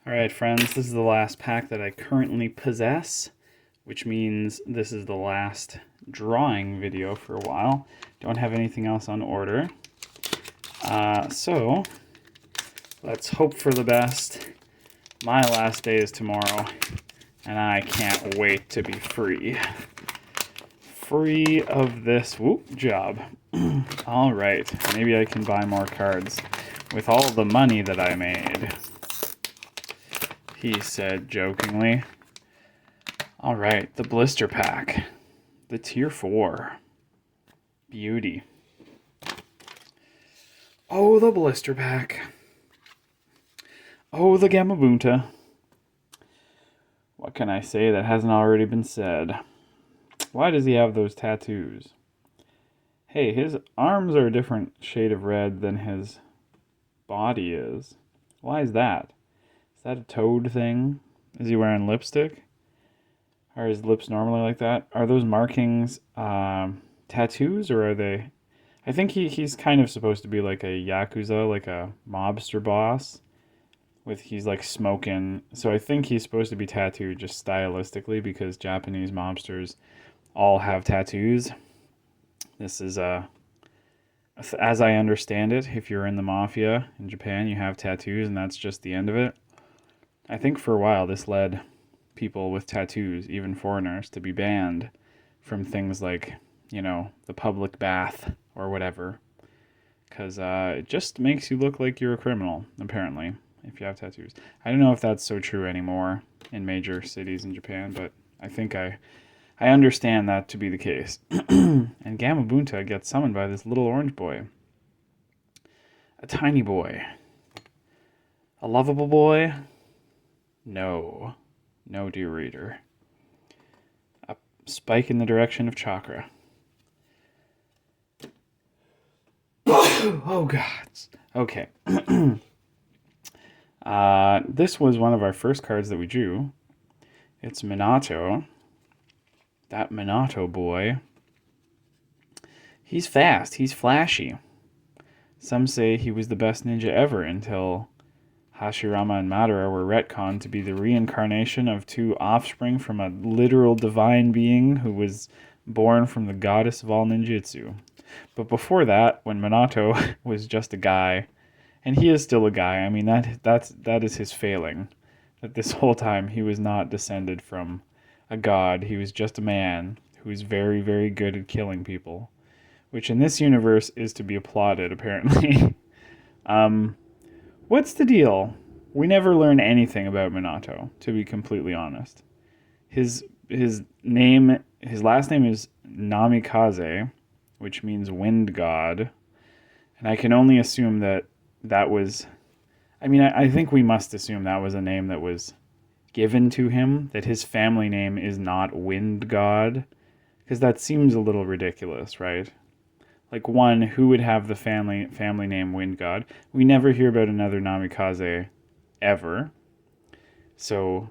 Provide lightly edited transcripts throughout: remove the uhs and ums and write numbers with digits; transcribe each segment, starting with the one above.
Alright friends, this is the last pack that I currently possess, which means this is the last drawing video for a while. Don't have anything else on order. So, let's hope for the best. My last day is tomorrow, and I can't wait to be free. Free of this job. Alright, maybe I can buy more cards with all the money that I made, he said jokingly. Alright, the blister pack. The tier 4. Beauty. Oh, the blister pack. Oh, the Gamabunta. What can I say that hasn't already been said? Why does he have those tattoos? Hey, his arms are a different shade of red than his body is. Why is that? Is that a toad thing? Is he wearing lipstick? Are his lips normally like that? Are those markings tattoos, or are they... I think he's kind of supposed to be like a Yakuza, like a mobster boss. He's like smoking. So I think he's supposed to be tattooed just stylistically because Japanese mobsters all have tattoos. This is as I understand it, if you're in the mafia in Japan, you have tattoos and that's just the end of it. I think for a while this led people with tattoos, even foreigners, to be banned from things like, the public bath or whatever. Because it just makes you look like you're a criminal, apparently, if you have tattoos. I don't know if that's so true anymore in major cities in Japan, but I think I understand that to be the case. And Gamabunta gets summoned by this little orange boy. A tiny boy. A lovable boy? No. No, dear reader. A spike in the direction of chakra. Oh, God. Okay. This was one of our first cards that we drew. It's Minato. That Minato boy. He's fast. He's flashy. Some say he was the best ninja ever until Hashirama and Madara were retconned to be the reincarnation of two offspring from a literal divine being who was born from the goddess of all ninjutsu. But before that, when Minato was just a guy, and he is still a guy, I mean, that is his failing. That this whole time he was not descended from a god. He was just a man who is very, very good at killing people, which in this universe is to be applauded, apparently. What's the deal? We never learn anything about Minato, to be completely honest. His last name is Namikaze, which means wind god, and I can only assume that was... I think we must assume that was a name that was given to him, that his family name is not wind god, because that seems a little ridiculous, right? Like, one, who would have the family name Wind God? We never hear about another Namikaze ever. So,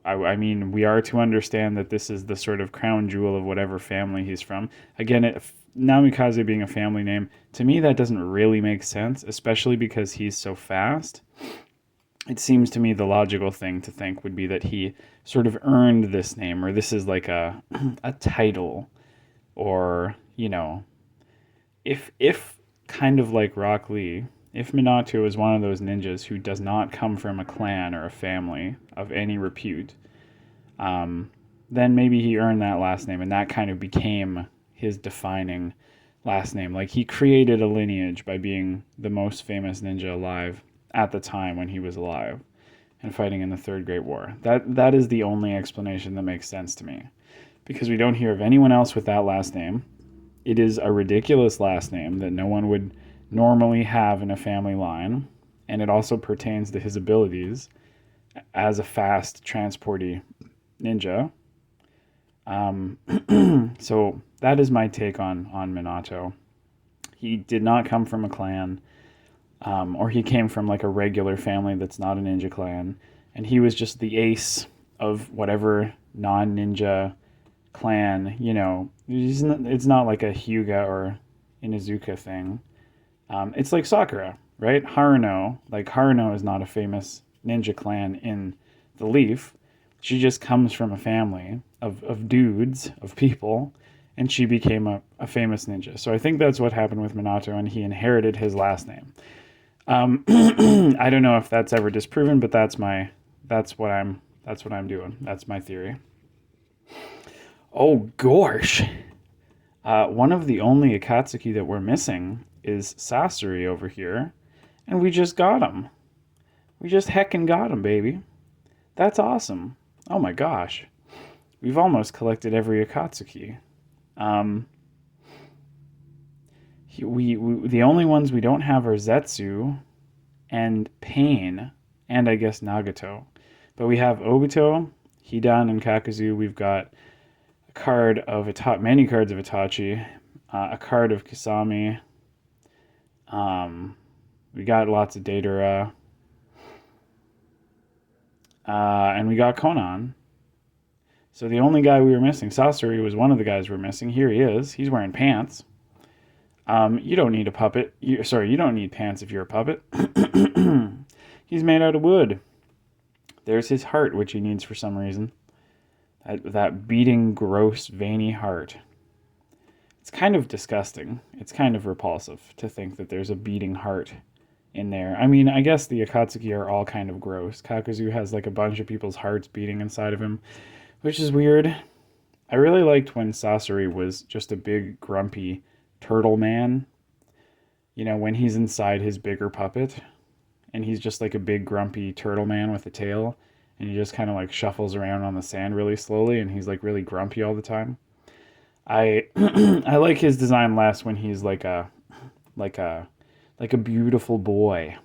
I mean, we are to understand that this is the sort of crown jewel of whatever family he's from. Again, Namikaze being a family name, to me that doesn't really make sense, especially because he's so fast. It seems to me the logical thing to think would be that he sort of earned this name, or this is like a title, or, if kind of like Rock Lee, if Minato is one of those ninjas who does not come from a clan or a family of any repute, then maybe he earned that last name, and that kind of became his defining last name. Like, he created a lineage by being the most famous ninja alive at the time when he was alive and fighting in the Third Great War. That is the only explanation that makes sense to me, because we don't hear of anyone else with that last name. It is a ridiculous last name that no one would normally have in a family line, and it also pertains to his abilities as a fast, transporty ninja. So that is my take on Minato. He did not come from a clan, or he came from like a regular family that's not a ninja clan, and he was just the ace of whatever non-ninja clan, it's not like a Hyuga or Inuzuka thing. It's like Sakura, right? Haruno is not a famous ninja clan in the Leaf. She just comes from a family of dudes, of people, and she became a famous ninja. So I think that's what happened with Minato, and he inherited his last name. I don't know if that's ever disproven, but that's what I'm doing. That's my theory. Oh gosh. One of the only Akatsuki that we're missing is Sasori over here, and we just got him. We just heckin' got him, baby. That's awesome. Oh my gosh. We've almost collected every Akatsuki. The only ones we don't have are Zetsu and Pain, and I guess Nagato. But we have Obito, Hidan, and Kakuzu. We've got a card of many cards of Itachi, a card of Kisame. We got lots of Deidara. And we got Konan. So the only guy we were missing, Sasori, was one of the guys we're missing. Here he is. He's wearing pants. You don't need a puppet. You don't need pants if you're a puppet. He's made out of wood. There's his heart, which he needs for some reason. That beating, gross, veiny heart. It's kind of disgusting. It's kind of repulsive to think that there's a beating heart in there. I mean, I guess the Akatsuki are all kind of gross. Kakuzu has like a bunch of people's hearts beating inside of him, which is weird. I really liked when Sasori was just a big, grumpy turtle man. You know, when he's inside his bigger puppet, and he's just like a big, grumpy turtle man with a tail, and he just kind of like shuffles around on the sand really slowly, and he's like really grumpy all the time. I I like his design less when he's like a beautiful boy.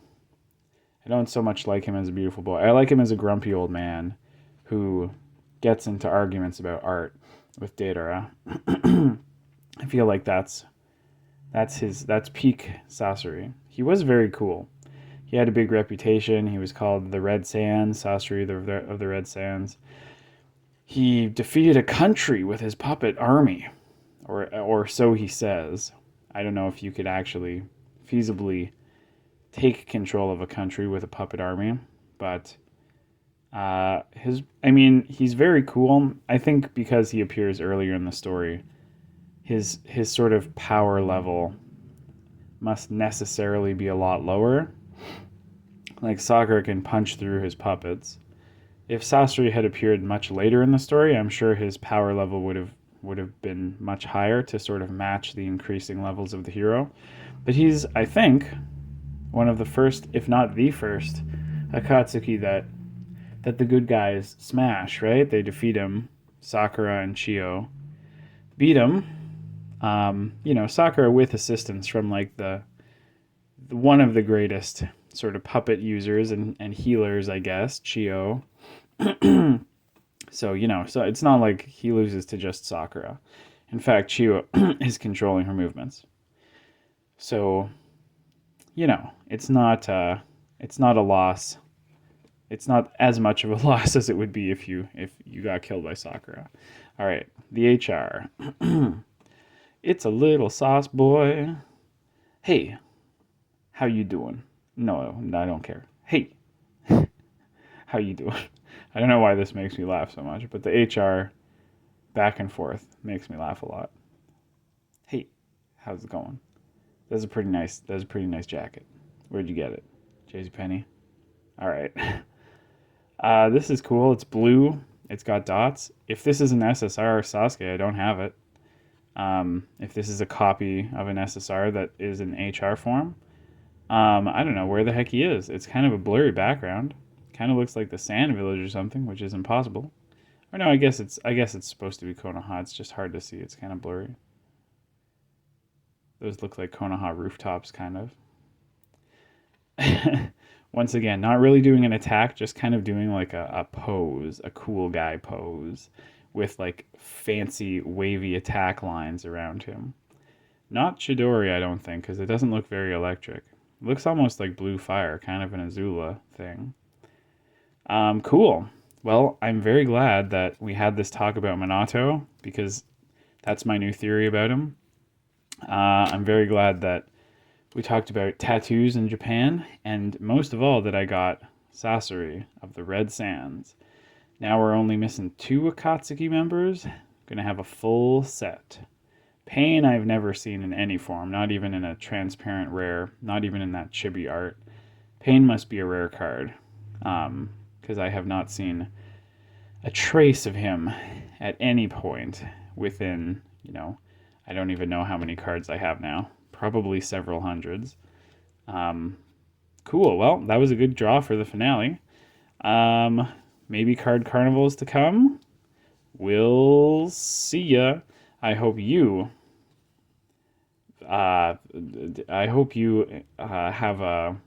I don't so much like him as a beautiful boy. I like him as a grumpy old man who gets into arguments about art with Deidara. I feel like that's peak Sasori. He was very cool. He had a big reputation. He was called the Red Sands, Sasori of the Red Sands. He defeated a country with his puppet army, or so he says. I don't know if you could actually feasibly take control of a country with a puppet army, but he's very cool. I think because he appears earlier in the story, his sort of power level must necessarily be a lot lower. Like Sakura can punch through his puppets. If Sasori had appeared much later in the story, I'm sure his power level would have been much higher to sort of match the increasing levels of the hero. But he's, I think, one of the first, if not the first, Akatsuki that the good guys smash, right? They defeat him. Sakura and Chio beat him. Sakura with assistance from like the one of the greatest sort of puppet users and healers, I guess, Chio. So it's not like he loses to just Sakura. In fact, Chio is controlling her movements. So, it's not a loss. It's not as much of a loss as it would be if you got killed by Sakura. All right, the HR. It's a little sauce boy. Hey, how you doing? No, I don't care. Hey, how you doing? I don't know why this makes me laugh so much, but the HR back and forth makes me laugh a lot. Hey, how's it going? That's a pretty nice jacket. Where'd you get it? JCPenney? All right. This is cool. It's blue. It's got dots. If this is an SSR Sasuke, I don't have it. If this is a copy of an SSR that is in HR form, I don't know where the heck he is. It's kind of a blurry background. Kind of looks like the Sand Village or something, which is impossible. Or no, I guess it's supposed to be Konoha. It's just hard to see. It's kind of blurry. Those look like Konoha rooftops, kind of. Once again, not really doing an attack, just kind of doing like a pose, a cool guy pose, with like fancy wavy attack lines around him. Not Chidori, I don't think, because it doesn't look very electric. It looks almost like blue fire, kind of an Azula thing. Cool. Well, I'm very glad that we had this talk about Minato, because that's my new theory about him. I'm very glad that we talked about tattoos in Japan, and most of all that I got Sasori of the Red Sands. Now we're only missing 2 Akatsuki members. Gonna have a full set. Pain I've never seen in any form, not even in a transparent rare, not even in that chibi art. Pain must be a rare card, because I have not seen a trace of him at any point within, I don't even know how many cards I have now. Probably several hundreds. Cool. Well, that was a good draw for the finale. Maybe card carnivals to come. We'll see ya. I hope you have a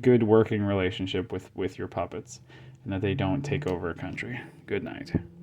good working relationship with your puppets, and that they don't take over a country. Good night.